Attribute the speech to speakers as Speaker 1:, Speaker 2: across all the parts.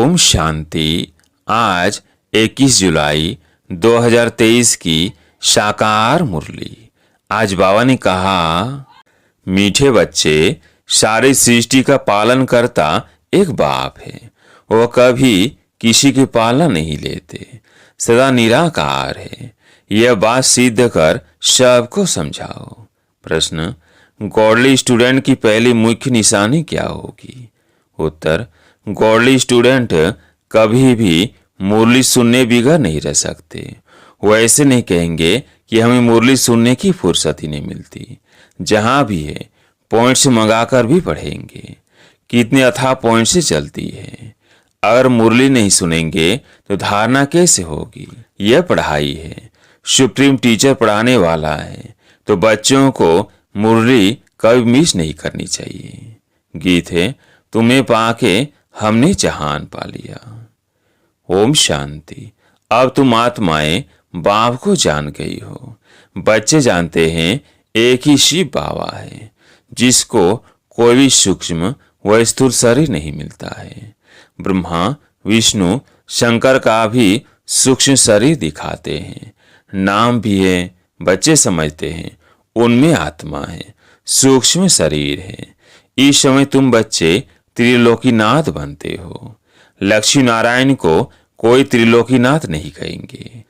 Speaker 1: ओम शांति। आज 21 जुलाई 2023 की साकार मुरली। आज बाबा ने कहा, मीठे बच्चे, सारी सृष्टि का पालन करता एक बाप है। वह कभी किसी की पालना नहीं लेते, सदा निराकार है। यह बात सिद्ध कर सबको समझाओ। प्रश्न, गॉडली स्टूडेंट की पहली मुख्य निशानी क्या होगी? उत्तर, गॉडली स्टूडेंट कभी भी मुरली सुनने बिगड़ नहीं रह सकते। वो ऐसे नहीं कहेंगे कि हमें मुरली सुनने की फुर्सत ही नहीं मिलती। जहां भी है पॉइंट से मंगाकर भी पढ़ेंगे। कितने अथाह पॉइंट से चलती है। अगर मुरली नहीं सुनेंगे तो धारणा कैसे होगी? यह पढ़ाई है, सुप्रीम टीचर पढ़ाने वाला है, तो बच्चों को मुरली कभी मिस नहीं करनी चाहिए। गीत है, तुम्हें पाके हमने जहान पा लिया। ओम शांति। अब तुम आत्माएं बाप को जान गई हो। बच्चे जानते हैं एक ही शिव बाबा है, जिसको कोई भी सूक्ष्म व स्थूल शरीर नहीं मिलता है। ब्रह्मा, विष्णु, शंकर का भी सूक्ष्म शरीर दिखाते हैं। नाम भी है, बच्चे समझते हैं उनमें आत्मा है, सूक्ष्म शरीर है। इस समय तुम बच्चे त्रिलोकीनाथ बनते हो। लक्ष्मी नारायण को कोई त्रिलोकीनाथ नहीं कहेंगे।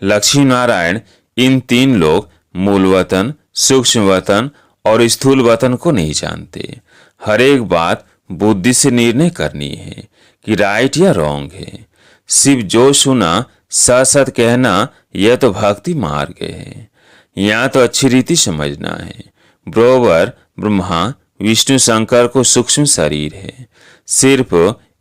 Speaker 1: लक्ष्मी नारायण इन तीन लोग मूल वतन, सूक्ष्म वतन और स्थूल वतन को नहीं जानते। हर एक बात बुद्धि से निर्णय करनी है कि राइट या रॉन्ग है। सिर्फ जो सुना सत सत कहना, यह तो भक्ति मार्ग है। यहाँ तो अच्छी रीति समझना है। बरोबर ब्रह्मा, विष्णु, शंकर को सूक्ष्म शरीर है। सिर्फ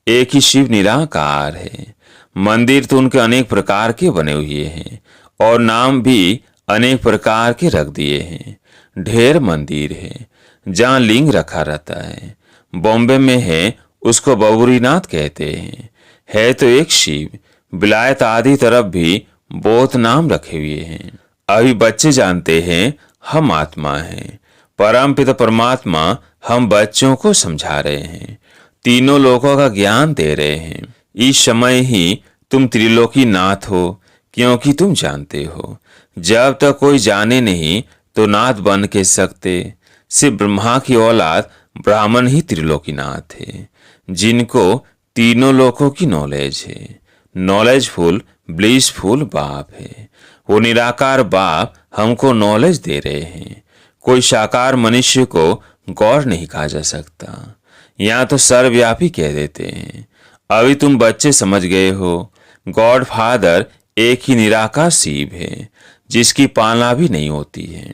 Speaker 1: एक ही शिव निराकार है। मंदिर तो उनके अनेक प्रकार के बने हुए हैं और नाम भी अनेक प्रकार के रख दिए हैं। ढेर मंदिर है जहाँ लिंग रखा रहता है। बॉम्बे में है, उसको बबरीनाथ कहते हैं। है तो एक शिव। विलायत आदि तरफ भी बहुत नाम रखे हुए हैं। अभी बच्चे जानते हैं हम आत्मा हैं। परमपिता परमात्मा हम बच्चों को समझा रहे हैं, तीनों लोकों का ज्ञान दे रहे हैं। इस समय ही तुम त्रिलोकीनाथ हो, क्योंकि तुम जानते हो। जब तक कोई जाने नहीं तो नाथ बन के सकते। सिर्फ ब्रह्मा की औलाद ब्राह्मण ही त्रिलोकीनाथ है, जिनको तीनों लोकों की नॉलेज है। नॉलेजफुल, ब्लिसफुल बाप है। वो निराकार बाप हमको नॉलेज दे रहे हैं। कोई साकार मनुष्य को गौर नहीं कहा जा सकता। यहाँ तो सर्वव्यापी कह देते हैं। अभी तुम बच्चे समझ गए हो, गॉड फादर एक ही निराकार शिव है, जिसकी पालना भी नहीं होती है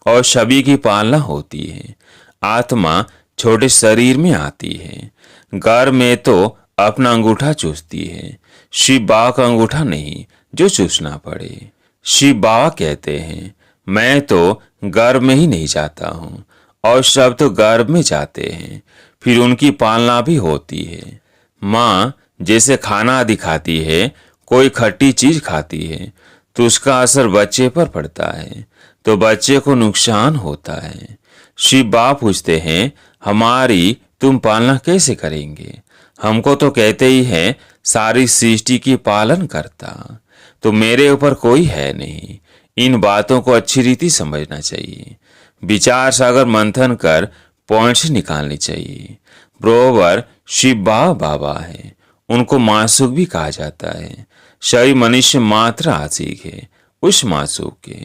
Speaker 1: और सभी की पालना होती है। आत्मा छोटे शरीर में आती है। घर में तो अपना अंगूठा चूसती है। शिव बाबा का अंगूठा नहीं जो चूसना पड़े। शिव बाबा कहते हैं, मैं तो गर्भ में ही नहीं जाता हूँ और सब तो गर्भ में जाते हैं। फिर उनकी पालना भी होती है। माँ जैसे खाना दिखाती है, कोई खट्टी चीज खाती है तो उसका असर बच्चे पर पड़ता है, तो बच्चे को नुकसान होता है। शिव बाबा पूछते हैं, हमारी तुम पालना कैसे करेंगे? हमको तो कहते ही हैं सारी सृष्टि की पालन करता, तो मेरे ऊपर कोई है नहीं। इन बातों को अच्छी रीति समझना चाहिए। विचार सागर मंथन कर पॉइंट्स निकालने चाहिए। बरोबर शिव बाबा है, उनको मासूक भी कहा जाता है। सभी मनुष्य मात्र आशिक है उस मासूक के।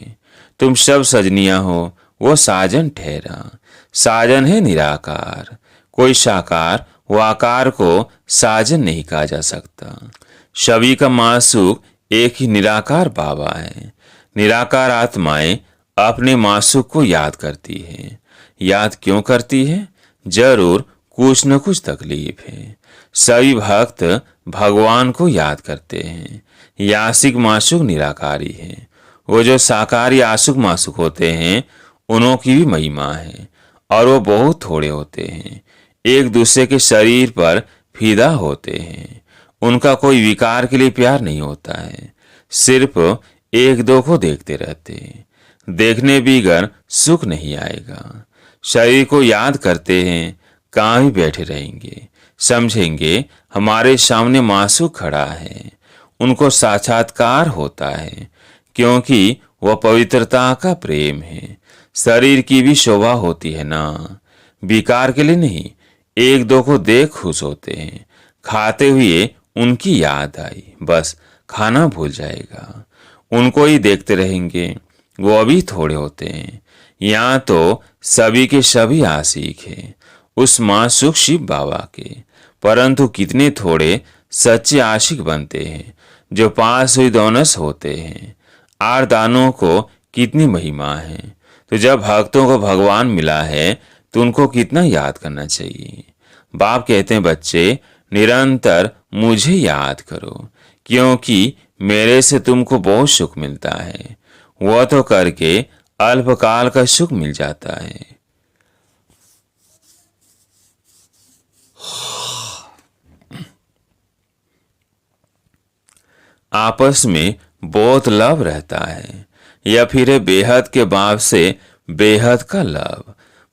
Speaker 1: तुम सब सजनिया हो, वो साजन ठहरा। साजन है निराकार। कोई साकार वो आकार को साजन नहीं कहा जा सकता। सभी का मासूक एक ही निराकार बाबा है। निराकार आत्माएं अपने मासूक को याद करती है। याद क्यों करती है? जरूर कुछ न कुछ तकलीफ है। सभी भक्त भगवान को याद करते हैं। यासिक मासूक निराकारी है। वो जो साकारी आसुक मासूक होते हैं, उन्हों की भी महिमा है और वो बहुत थोड़े होते हैं। एक दूसरे के शरीर पर फिदा होते हैं। उनका कोई विकार के लिए प्यार नहीं होता है। सिर्फ एक दो को देखते रहते हैं। देखने बिगर सुख नहीं आएगा। शरीर को याद करते हैं, कहाँ भी बैठे रहेंगे। समझेंगे हमारे सामने मासूक खड़ा है, उनको साक्षात्कार होता है, क्योंकि वह पवित्रता का प्रेम है। शरीर की भी शोभा होती है ना, विकार के लिए नहीं, एक दो को देख खुश होते हैं। खाते हुए उनकी याद आई, बस खाना भूल जाएगा। उनको ही देखते रहेंगे, वो अभी थोड़े होते हैं। यहाँ तो सभी के सभी आशिक हैं उस मासूक शिव बाबा के, परंतु कितने थोड़े सच्चे आशिक बनते हैं जो पास हुई दोनस होते हैं। आरदानों को कितनी महिमा है। तो जब भक्तों को भगवान मिला है तो उनको कितना याद करना चाहिए। बाप कहते हैं, बच्चे निरंतर मुझे याद करो, क्योंकि मेरे से तुमको बहुत सुख मिलता है। वह तो करके अल्पकाल का सुख मिल जाता है। आपस में बहुत लव रहता है, या फिर है बेहद के बाप से बेहद का लव,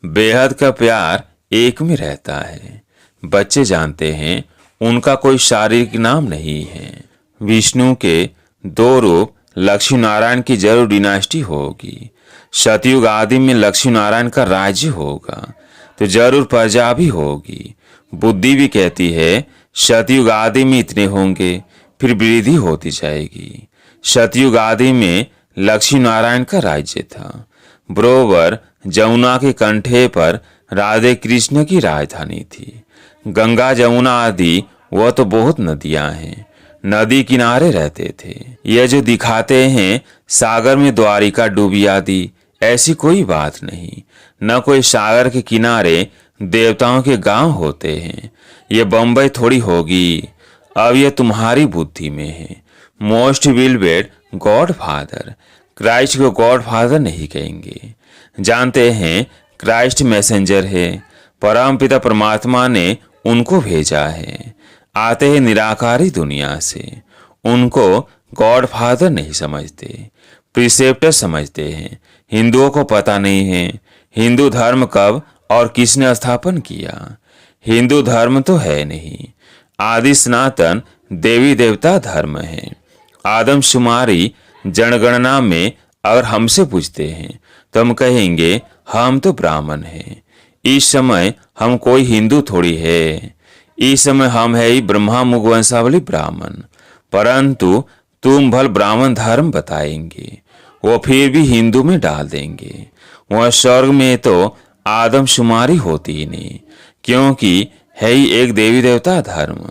Speaker 1: बेहद का प्यार एक में रहता है। बच्चे जानते हैं उनका कोई शारीरिक नाम नहीं है। विष्णु के दो रूप, लक्ष्मी नारायण की जरूर डिनास्टी होगी। सतयुग आदि में लक्ष्मी नारायण का राज्य होगा तो जरूर प्रजा भी होगी। बुद्धि भी कहती है सतयुग आदि में इतने होंगे, फिर वृद्धि होती जाएगी। सतयुग आदि में लक्ष्मी नारायण का राज्य था। बरोबर जमुना के कंठे पर राधे कृष्ण की राजधानी थी। गंगा जमुना आदि वह तो बहुत नदियां हैं, नदी किनारे रहते थे। यह जो दिखाते हैं सागर में द्वारिका डूबी आदि, ऐसी कोई बात नहीं। न कोई सागर के किनारे देवताओं के गांव होते हैं। ये बम्बई थोड़ी होगी। अब यह तुम्हारी बुद्धि में है। मोस्ट विलवेड गॉड फादर, क्राइस्ट को गॉड फादर नहीं कहेंगे। जानते हैं क्राइस्ट मैसेंजर है, परम पिता परमात्मा ने उनको भेजा है। आते हैं निराकारी दुनिया से, उनको गॉड फादर नहीं समझते, प्रिसेप्टर समझते हैं। हिंदुओं को पता नहीं है हिंदू धर्म कब और किसने स्थापन किया। हिंदू धर्म तो है नहीं, आदि सनातन देवी देवता धर्म है। आदमशुमारी जनगणना में अगर हमसे पूछते हैं तो हम कहेंगे हम तो ब्राह्मण हैं। इस समय हम कोई हिंदू थोड़ी है, इस समय हम है ही ब्रह्मा मुख वंशावली ब्राह्मण। परंतु तुम भल ब्राह्मण धर्म बताएंगे, वो फिर भी हिंदू में डाल देंगे। वह स्वर्ग में तो आदमशुमारी होती ही नहीं, क्योंकि है ही एक देवी देवता धर्म।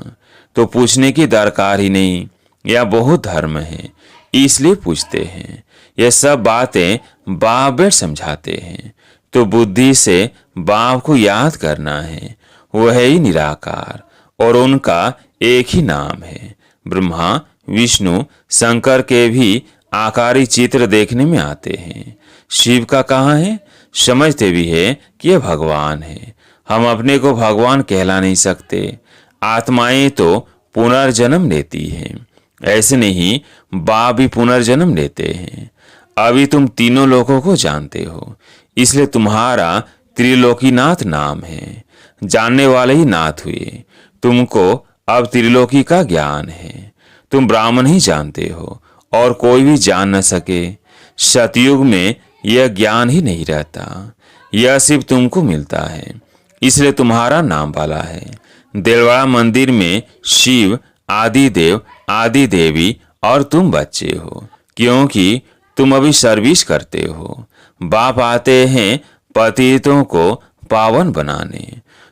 Speaker 1: तो पूछने की दरकार ही नहीं, या बहुत धर्म है इसलिए पूछते हैं। ये सब बातें बाप बेट समझाते हैं। तो बुद्धि से बाप को याद करना है। वह है ही निराकार और उनका एक ही नाम है। ब्रह्मा विष्णु शंकर के भी आकारी चित्र देखने में आते हैं। शिव का कहाँ है? समझते भी है कि यह भगवान है। हम अपने को भगवान कहला नहीं सकते। आत्माएं तो पुनर्जन्म लेती हैं, ऐसे नहीं बाप भी पुनर्जन्म लेते हैं। अभी तुम तीनों लोगों को जानते हो, इसलिए तुम्हारा त्रिलोकीनाथ नाम है। जानने वाले ही नाथ हुए। तुमको अब त्रिलोकी का ज्ञान है। तुम ब्राह्मण ही जानते हो और कोई भी जान न सके। सतयुग में यह ज्ञान ही नहीं रहता, यह सिर्फ तुमको मिलता है, इसलिए तुम्हारा नाम वाला है। देलवाड़ा मंदिर में शिव आदि देव आदि देवी और तुम बच्चे हो, क्योंकि तुम अभी सर्विस करते हो। बाप आते हैं पतितों को पावन बनाने,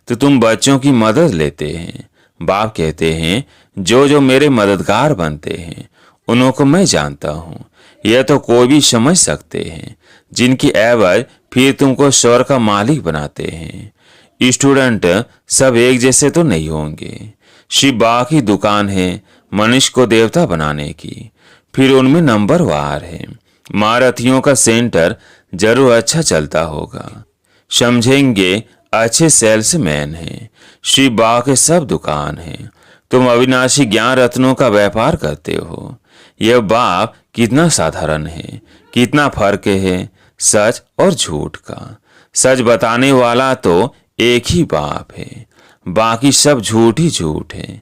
Speaker 1: तो तुम बच्चों की मदद लेते हैं। बाप कहते हैं जो जो मेरे मददगार बनते हैं उन्हों को मैं जानता हूँ। यह तो कोई भी समझ सकते हैं, जिनकी एवज फिर तुमको स्वर्ग का मालिक बनाते हैं। स्टूडेंट सब एक जैसे तो नहीं होंगे। शिव बाबा की दुकान है मनुष्य को देवता बनाने की, फिर उनमें नंबर वार है। महारथियों का सेंटर जरूर अच्छा चलता होगा, समझेंगे अच्छे सेल्समैन हैं। शिव बाबा के सब दुकान हैं। तुम अविनाशी ज्ञान रत्नों का व्यापार करते हो। यह बाप कितना साधारण है, कितना फर्क है सच और झूठ का। सच बताने वाला तो एक ही बाप है। बाकी सब झूठ ही झूठ है।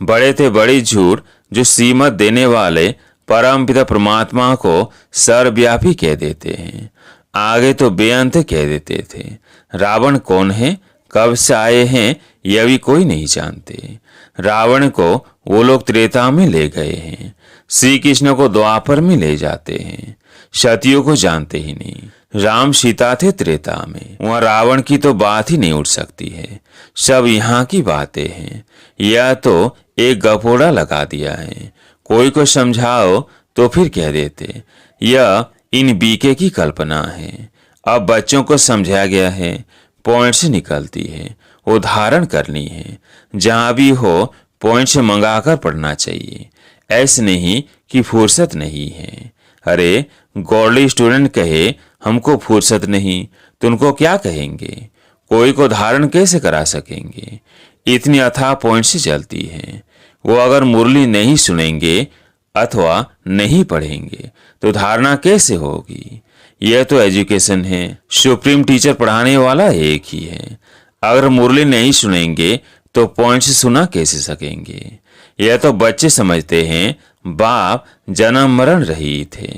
Speaker 1: बड़े थे बड़ी झूठ जो सीमत देने वाले परमपिता परमात्मा को सर्वव्यापी कह देते हैं। आगे तो बेअंत कह देते थे। रावण कौन है, कब से आए हैं, यह भी कोई नहीं जानते। रावण को वो लोग त्रेता में ले गए हैं, श्री कृष्ण को द्वापर में ले जाते हैं। सतियों को जानते ही नहीं। राम सीता थे त्रेता में, वहां रावण की तो बात ही नहीं उठ सकती है। सब यहाँ की बातें हैं। यह तो एक गपोड़ा लगा दिया है। कोई को समझाओ तो फिर कह देते यह इन बीके की कल्पना है। अब बच्चों को समझाया गया है, पॉइंट से निकलती है, उदाहरण करनी है। जहां भी हो पॉइंट से मंगाकर पढ़ना चाहिए। ऐसे नहीं कि फुर्सत नहीं है। अरे गॉडली स्टूडेंट कहे हमको फुर्सत नहीं तो उनको क्या कहेंगे? कोई को धारण कैसे करा सकेंगे? इतनी अथाह पॉइंट से चलती है। वो अगर मुरली नहीं सुनेंगे अथवा नहीं पढ़ेंगे तो धारणा कैसे होगी? यह तो एजुकेशन है। सुप्रीम टीचर पढ़ाने वाला एक ही है। अगर मुरली नहीं सुनेंगे तो पॉइंट से सुना कैसे सकेंगे? यह तो बच्चे समझते हैं बाप जन्म मरण रहित थे,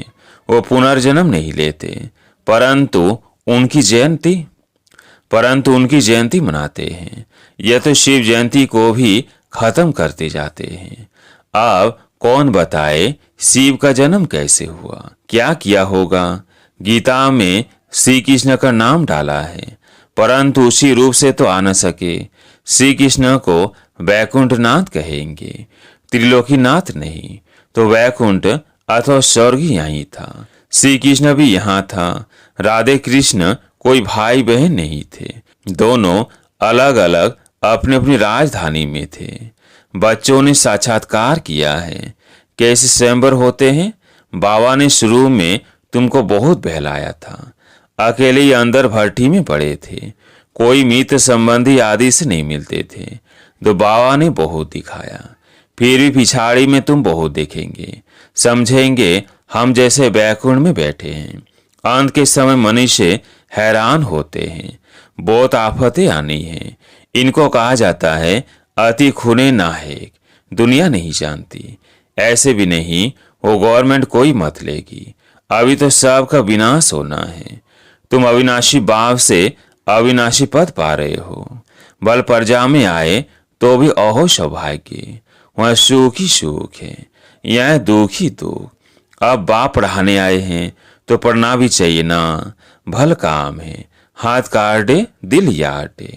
Speaker 1: वो पुनर्जन्म नहीं लेते, परंतु उनकी जयंती मनाते हैं। यह तो शिव जयंती को भी खत्म करते जाते हैं। अब कौन बताए शिव का जन्म कैसे हुआ, क्या किया होगा? गीता में श्री कृष्ण का नाम डाला है, परंतु उसी रूप से तो आ न सके। श्री कृष्ण को वैकुंठनाथ कहेंगे, त्रिलोकीनाथ नहीं। तो वैकुंठ अथवा स्वर्ग ही यहीं था। श्री कृष्ण भी यहाँ था। राधे कृष्ण कोई भाई बहन नहीं थे। दोनों अलग अलग अपनी अपनी राजधानी में थे। बच्चों ने साक्षात्कार किया है कैसे स्वयंवर होते हैं। बाबा ने शुरू में तुमको बहुत बहलाया था। अकेले ही अंदर भट्टी में पड़े थे, कोई मित्र संबंधी आदि से नहीं मिलते थे। तो बाबा ने बहुत दिखाया। फिर भी पिछाड़ी में तुम बहुत देखेंगे, समझेंगे हम जैसे बैकुंठ में बैठे हैं। अंत के समय मनुष्य हैरान होते हैं। बहुत आफतें आनी हैं। इनको कहा जाता है अति खूने नाहेक। दुनिया नहीं जानती। ऐसे भी नहीं वो गवर्नमेंट कोई मत लेगी। अभी तो सबका विनाश होना है। तुम अविनाशी बाप से अविनाशी पद पा रहे हो। बल प्रजा में आए तो भी अहो सौभाग्य। वह सुख ही सुख है, यह दुख ही दुख। अब बाप पढ़ाने आए हैं तो पढ़ना भी चाहिए ना। भल काम है, हाथ काटे दिल याटे।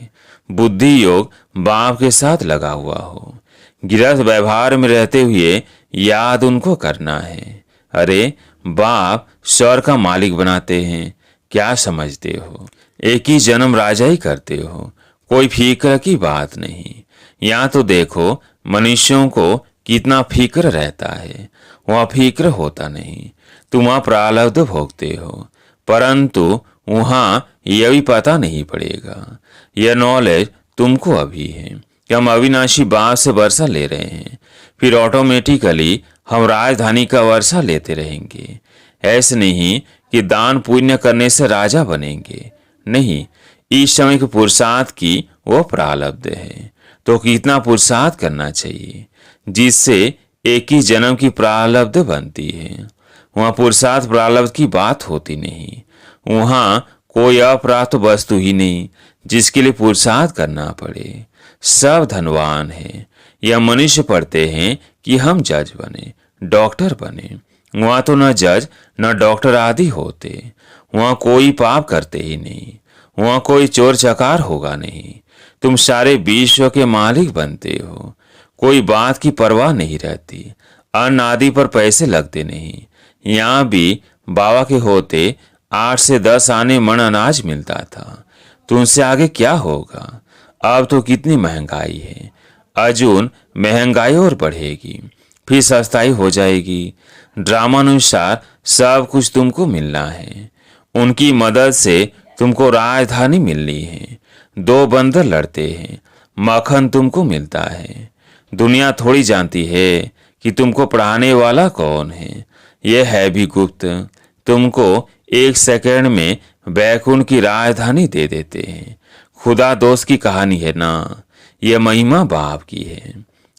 Speaker 1: बुद्धि योग बाप के साथ लगा हुआ हो। गृहस्थ व्यवहार में रहते हुए याद उनको करना है। अरे बाप स्वर्ग का मालिक बनाते हैं, क्या समझते हो? एक ही जन्म राजा ही करते हो, कोई फिक्र की बात नहीं। यहाँ तो देखो मनुष्यों को कितना फिक्र रहता है, वहाँ फिक्र होता नहीं। तुम वहाँ प्रारब्ध भोगते हो, परंतु वहाँ यह भी पता नहीं पड़ेगा। यह नॉलेज तुमको अभी है कि हम अविनाशी बाप से वर्षा ले रहे हैं, फिर ऑटोमेटिकली हम राजधानी का वर्षा लेते रहेंगे। ऐसे नहीं कि दान पुण्य करने से राजा बनेंगे, नहीं। इस समय के पुरुषार्थ की वो प्रारब्ध है। तो कितना पुरुषार्थ करना चाहिए जिससे एक ही जन्म की प्रारब्ध बनती है। वहाँ पुरुषार्थ प्रारब्ध की बात होती नहीं। वहाँ कोई अप्राप्त वस्तु ही नहीं जिसके लिए पुरुषार्थ करना पड़े। सब धनवान है। यह मनुष्य पढ़ते हैं कि हम जज बने, डॉक्टर बने। वहाँ तो न जज न डॉक्टर आदि होते। वहाँ कोई पाप करते ही नहीं। वहाँ कोई चोर चकार होगा नहीं। तुम सारे विश्व के मालिक बनते हो। कोई बात की परवाह नहीं रहती। अन्न आदि पर पैसे लगते नहीं। यहाँ भी बाबा के होते 8 से 10 आने मन अनाज मिलता था। तुमसे आगे क्या होगा? अब तो कितनी महंगाई है। अर्जुन महंगाई और बढ़ेगी, फिर सस्ताई हो जाएगी। ड्रामानुसार सब कुछ तुमको मिलना है। उनकी मदद से तुमको राजधानी मिलनी है। 2 बंदर लड़ते हैं, मक्खन तुमको मिलता है। दुनिया थोड़ी जानती है कि तुमको पढ़ाने वाला कौन है। यह है भी गुप्त। तुमको 1 सेकंड में बैकुंठ की राजधानी दे देते हैं। खुदा दोस्त की कहानी है ना। यह महिमा बाप की है।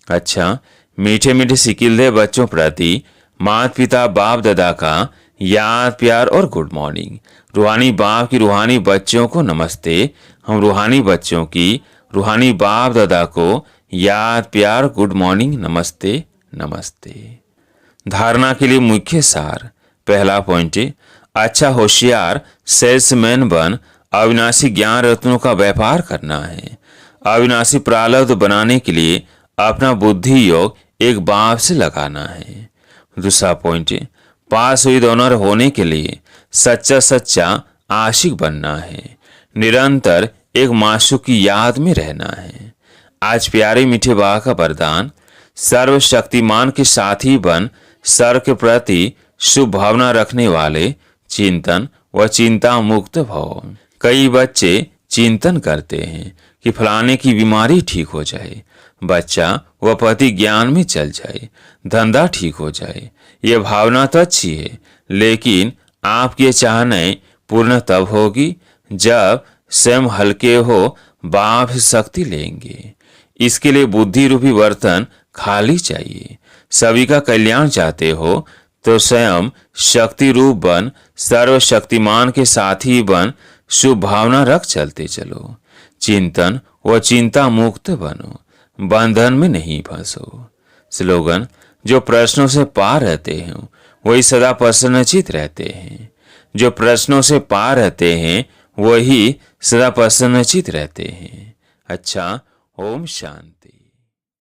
Speaker 1: अच्छा, मीठे मीठे सिकिलदे बच्चों प्रति माता पिता बाप दादा का याद प्यार और गुड मॉर्निंग। रूहानी बाप की रूहानी बच्चों को नमस्ते। हम रूहानी बच्चों की रूहानी बाप दादा को याद प्यार गुड मॉर्निंग नमस्ते नमस्ते। धारणा के लिए मुख्य सार। पहला पॉइंट, अच्छा होशियार सेल्समैन बन अविनाशी ज्ञान रत्नों का व्यापार करना है। अविनाशी प्रारब्ध बनाने के लिए अपना बुद्धि योग एक बाप से लगाना है। दूसरा पॉइंट, पास हुई ऑनर होने के लिए सच्चा आशिक बनना है। निरंतर एक माशूक की याद में रहना है। आज प्यारे मीठे बाबा का वरदान, सर्वशक्तिमान के साथी बन सर्व के प्रति शुभ भावना रखने वाले चिंतन व चिंता मुक्त भव। कई बच्चे चिंतन करते हैं कि फलाने की बीमारी ठीक हो जाए, बच्चा व पति ज्ञान में चल जाए, धंधा ठीक हो जाए। यह भावना तो अच्छी है, लेकिन आपकी चाहनाएं पूर्ण तब होगी जब स्वयं हल्के हो बाप शक्ति लेंगे। इसके लिए बुद्धि रूपी बर्तन खाली चाहिए। सभी का कल्याण चाहते हो तो स्वयं शक्ति रूप बन सर्वशक्तिमान के साथी बन शुभ भावना रख चलते चलो। चिंतन व चिंता मुक्त बनो, बंधन में नहीं फंसो। स्लोगन, जो प्रश्नों से पार रहते हैं वही सदा प्रसन्नचित रहते हैं। जो प्रश्नों से पार रहते हैं वही सदा प्रसन्नचित रहते हैं। अच्छा, ओम शांति।